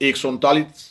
139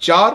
4,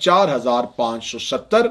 4570।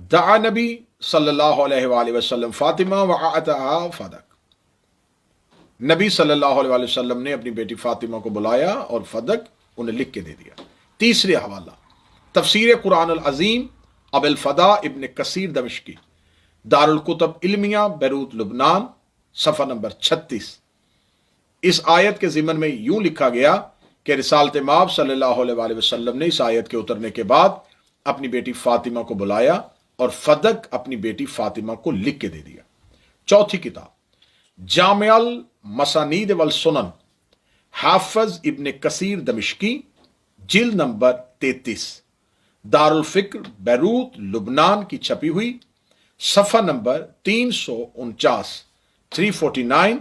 دعا نبی صلی اللہ علیہ وآلہ وسلم فاطمہ وأعطاها فدق، نبی صلی اللہ علیہ وآلہ وسلم نے اپنی بیٹی فاطمہ کو بلایا اور فدق انہیں لکھ کے دے دیا۔ تیسرے حوالہ تفسیر قرآن العظیم ابو الفدا ابن کثیر دمشقی، دارالکتب علمیہ بیروت لبنان، صفحہ نمبر 36۔ اس آیت کے ضمن میں یوں لکھا گیا کہ رسالت مآب صلی اللہ علیہ وآلہ وسلم نے اس آیت کے اترنے کے بعد اپنی بیٹی فاطمہ کو بلایا اور فدق اپنی بیٹی فاطمہ کو لکھ کے دے دیا۔ چوتھی کتاب جامع المسانید والسنن، حافظ ابن کثیر دمشقی، جلد نمبر 33، دارالفکر بیروت لبنان کی چھپی ہوئی، صفحہ نمبر 349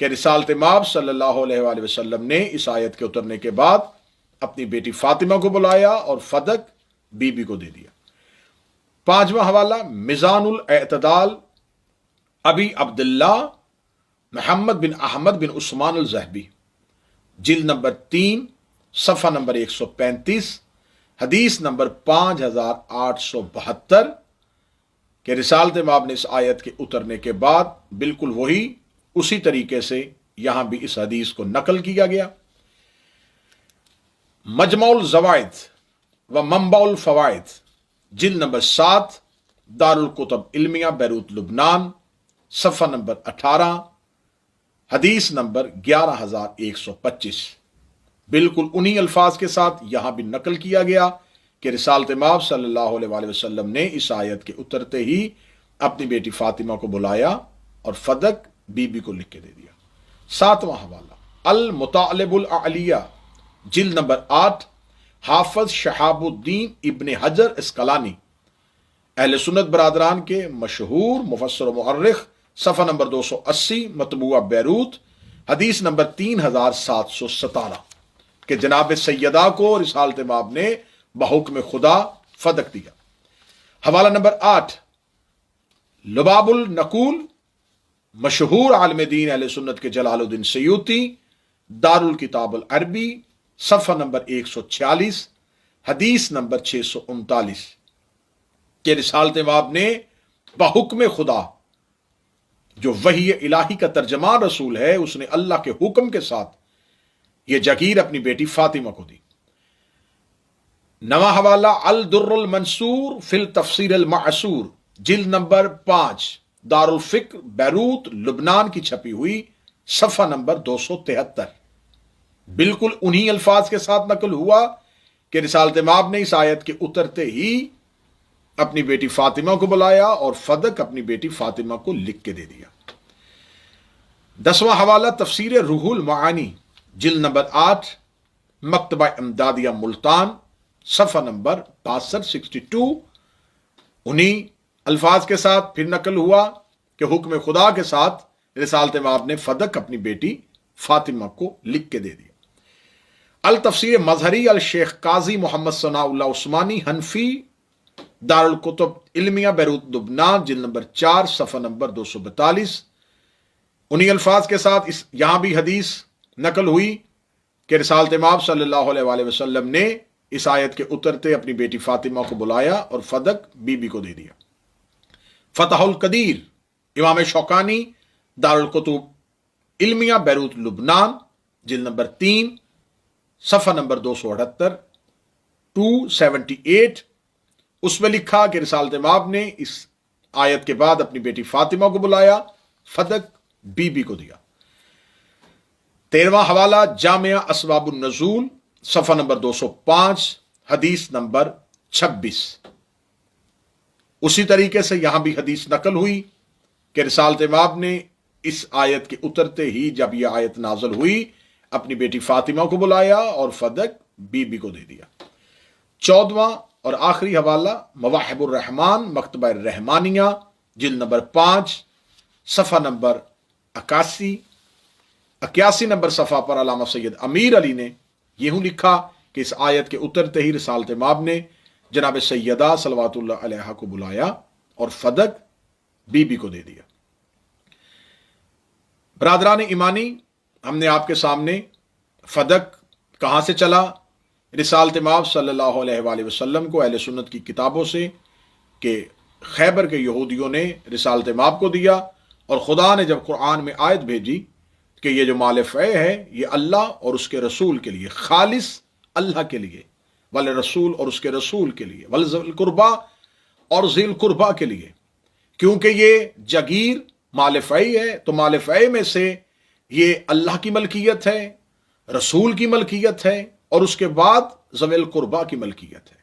کہ رسالت مآب صلی اللہ علیہ وآلہ وسلم نے اس آیت کے اترنے کے بعد اپنی بیٹی فاطمہ کو بلایا اور فدق بی بی کو دے دیا۔ پانچواں حوالہ میزان الاعتدال ابی عبداللہ محمد بن احمد بن عثمان الذہبی، جلد نمبر 3، صفحہ نمبر 135، حدیث نمبر 5872 کہ رسالت مآب نے اس آیت کے اترنے کے بعد بالکل وہی اسی طریقے سے یہاں بھی اس حدیث کو نقل کیا گیا۔ مجمع الزوائد و منبع الفوائد، جلد نمبر 7، دارالکتب علمیہ بیروت لبنان، صفحہ نمبر 18، حدیث نمبر 11125، بالکل انہی الفاظ کے ساتھ یہاں بھی نقل کیا گیا کہ رسالت مآب صلی اللہ علیہ وآلہ وسلم نے اس آیت کے اترتے ہی اپنی بیٹی فاطمہ کو بلایا اور فدق بی بی کو لکھ کے دے دیا۔ ساتواں حوالہ المطالب الاعلیہ، جلد نمبر 8، حافظ شہاب الدین ابن حجر اسقلانی، اہل سنت برادران کے مشہور مفسر و مؤرخ، صفحہ نمبر 280، مطبوعہ بیروت، حدیث نمبر 3717 کہ جناب سیدہ کو رسالت مآب نے بحکم خدا فدق دیا۔ حوالہ نمبر 8 لباب النقول، مشہور عالم دین اہل سنت کے جلال الدین سیوطی، دارالکتاب العربی، صفحہ نمبر 146، حدیث نمبر 639 کہ رسالت مآب نے بحکم خدا، جو وحی الہی کا ترجمان رسول ہے، اس نے اللہ کے حکم کے ساتھ یہ جگیر اپنی بیٹی فاطمہ کو دی۔ نواں حوالہ الدر المنصور فی التفسیر المعصور، جلد نمبر 5، دارالفکر بیروت لبنان کی چھپی ہوئی، صفحہ نمبر 273، بالکل انہی الفاظ کے ساتھ نقل ہوا کہ رسالت مآب نے اس آیت کے اترتے ہی اپنی بیٹی فاطمہ کو بلایا اور فدق اپنی بیٹی فاطمہ کو لکھ کے دے دیا۔ 10واں حوالہ تفسیر روح المعانی، جلد نمبر 8، مکتبہ امدادیہ ملتان، صفحہ نمبر 62، انہی الفاظ کے ساتھ پھر نقل ہوا کہ حکم خدا کے ساتھ رسالت مآب نے فدق اپنی بیٹی فاطمہ کو لکھ کے دے دیا۔ التفسیر مظہری الشیخ قاضی محمد ثناء اللہ عثمانی حنفی، دارالکتب علمیہ بیروت لبنان، جلد نمبر 4، صفحہ نمبر 242، انہی الفاظ کے ساتھ یہاں بھی حدیث نقل ہوئی کہ رسالت مآب صلی اللہ علیہ وآلہ وسلم نے اس آیت کے اترتے اپنی بیٹی فاطمہ کو بلایا اور فدق بی بی کو دے دیا۔ فتح القدیر امام شوکانی، دارالکتب علمیہ بیروت لبنان، جلد نمبر 3، صفحہ نمبر 278، 278، اس میں لکھا کہ رسالت مآب نے اس آیت کے بعد اپنی بیٹی فاطمہ کو بلایا، فدق بی بی کو دیا۔ 13واں حوالہ جامع اسباب النزول، صفحہ نمبر 205، حدیث نمبر 26، اسی طریقے سے یہاں بھی حدیث نقل ہوئی کہ رسالت مآب نے اس آیت کے اترتے ہی جب یہ آیت نازل ہوئی اپنی بیٹی فاطمہ کو بلایا اور فدق بی بی کو دے دیا۔ 14واں اور آخری حوالہ مواہب الرحمان، مکتبہ الرحمانیہ، جلد نمبر 5، صفحہ نمبر 81 نمبر صفحہ پر علامہ سید امیر علی نے یوں لکھا کہ اس آیت کے اترتے ہی رسالت مآب نے جناب سیدہ صلوات اللہ علیہا کو بلایا اور فدق بی بی کو دے دیا۔ برادران ایمانی، ہم نے آپ کے سامنے فدق کہاں سے چلا، رسالت مآب صلی اللہ علیہ وآلہ وسلم کو اہل سنت کی کتابوں سے کہ خیبر کے یہودیوں نے رسالت مآب کو دیا، اور خدا نے جب قرآن میں آیت بھیجی کہ یہ جو مال فے ہے یہ اللہ اور اس کے رسول کے لیے، خالص اللہ کے لیے، ولرسول اور اس کے رسول کے لیے، ولذی القربا اور ذی القربا کے لیے، کیونکہ یہ جگیر مال فے ہے، تو مال فے میں سے یہ اللہ کی ملکیت ہے، رسول کی ملکیت ہے، اور اس کے بعد ذوی القربا کی ملکیت ہے۔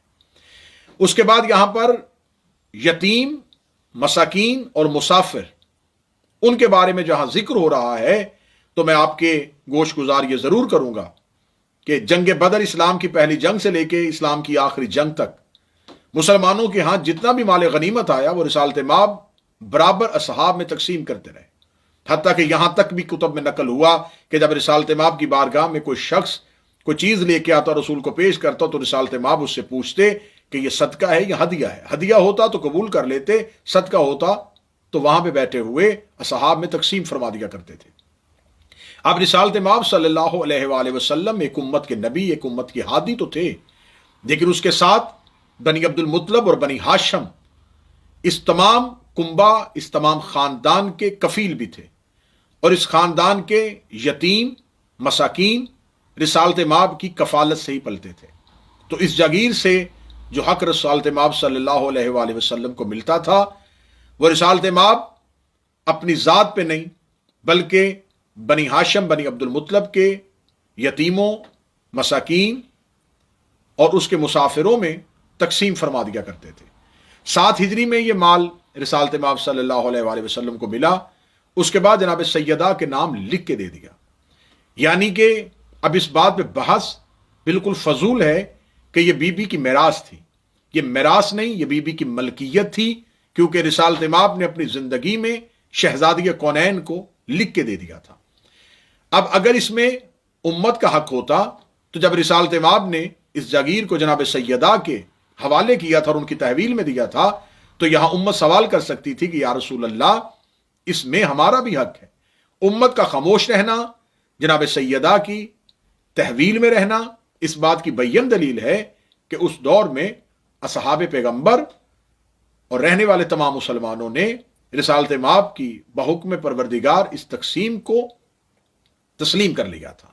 اس کے بعد یہاں پر یتیم، مساکین اور مسافر، ان کے بارے میں جہاں ذکر ہو رہا ہے تو میں آپ کے گوش گزار یہ ضرور کروں گا کہ جنگ بدر اسلام کی پہلی جنگ سے لے کے اسلام کی آخری جنگ تک مسلمانوں کے ہاں جتنا بھی مال غنیمت آیا وہ رسالت مآب برابر اصحاب میں تقسیم کرتے رہے، حتیٰ کہ یہاں تک بھی کتب میں نقل ہوا کہ جب رسالت مآب کی بارگاہ میں کوئی شخص کوئی چیز لے کے آتا، رسول کو پیش کرتا، تو رسالت مآب اس سے پوچھتے کہ یہ صدقہ ہے یا ہدیہ ہے، ہدیہ ہوتا تو قبول کر لیتے، صدقہ ہوتا تو وہاں پہ بیٹھے ہوئے اصحاب میں تقسیم فرما دیا کرتے تھے۔ اب رسالت مآب صلی اللہ علیہ وآلہ وسلم ایک امت کے نبی، ایک امت کے ہادی تو تھے، لیکن اس کے ساتھ بنی عبد المطلب اور بنی ہاشم، اس تمام کنبہ، اس تمام خاندان کے کفیل بھی تھے، اور اس خاندان کے یتیم، مساکین رسالت مآب کی کفالت سے ہی پلتے تھے۔ تو اس جاگیر سے جو حق رسالت مآب صلی اللہ علیہ وآلہ وسلم کو ملتا تھا، وہ رسالت مآب اپنی ذات پہ نہیں بلکہ بنی ہاشم، بنی عبد المطلب کے یتیموں، مساکین اور اس کے مسافروں میں تقسیم فرما دیا کرتے تھے۔ 7 ہجری میں یہ مال رسالت مآب صلی اللہ علیہ وآلہ وسلم کو ملا، اس کے بعد جناب سیدہ کے نام لکھ کے دے دیا، یعنی کہ اب اس بات پہ بحث بالکل فضول ہے کہ یہ بی بی کی میراث تھی، یہ میراث نہیں، یہ بی بی کی ملکیت تھی، کیونکہ رسالت مآب نے اپنی زندگی میں شہزادی کونین کو لکھ کے دے دیا تھا۔ اب اگر اس میں امت کا حق ہوتا تو جب رسالت مآب نے اس جاگیر کو جناب سیدہ کے حوالے کیا تھا اور ان کی تحویل میں دیا تھا، تو یہاں امت سوال کر سکتی تھی کہ یا رسول اللہ اس میں ہمارا بھی حق ہے۔ امت کا خاموش رہنا، جناب سیدہ کی تحویل میں رہنا، اس بات کی بین دلیل ہے کہ اس دور میں اصحاب پیغمبر اور رہنے والے تمام مسلمانوں نے رسالت مآب کی بحکم پروردگار اس تقسیم کو تسلیم کر لیا تھا۔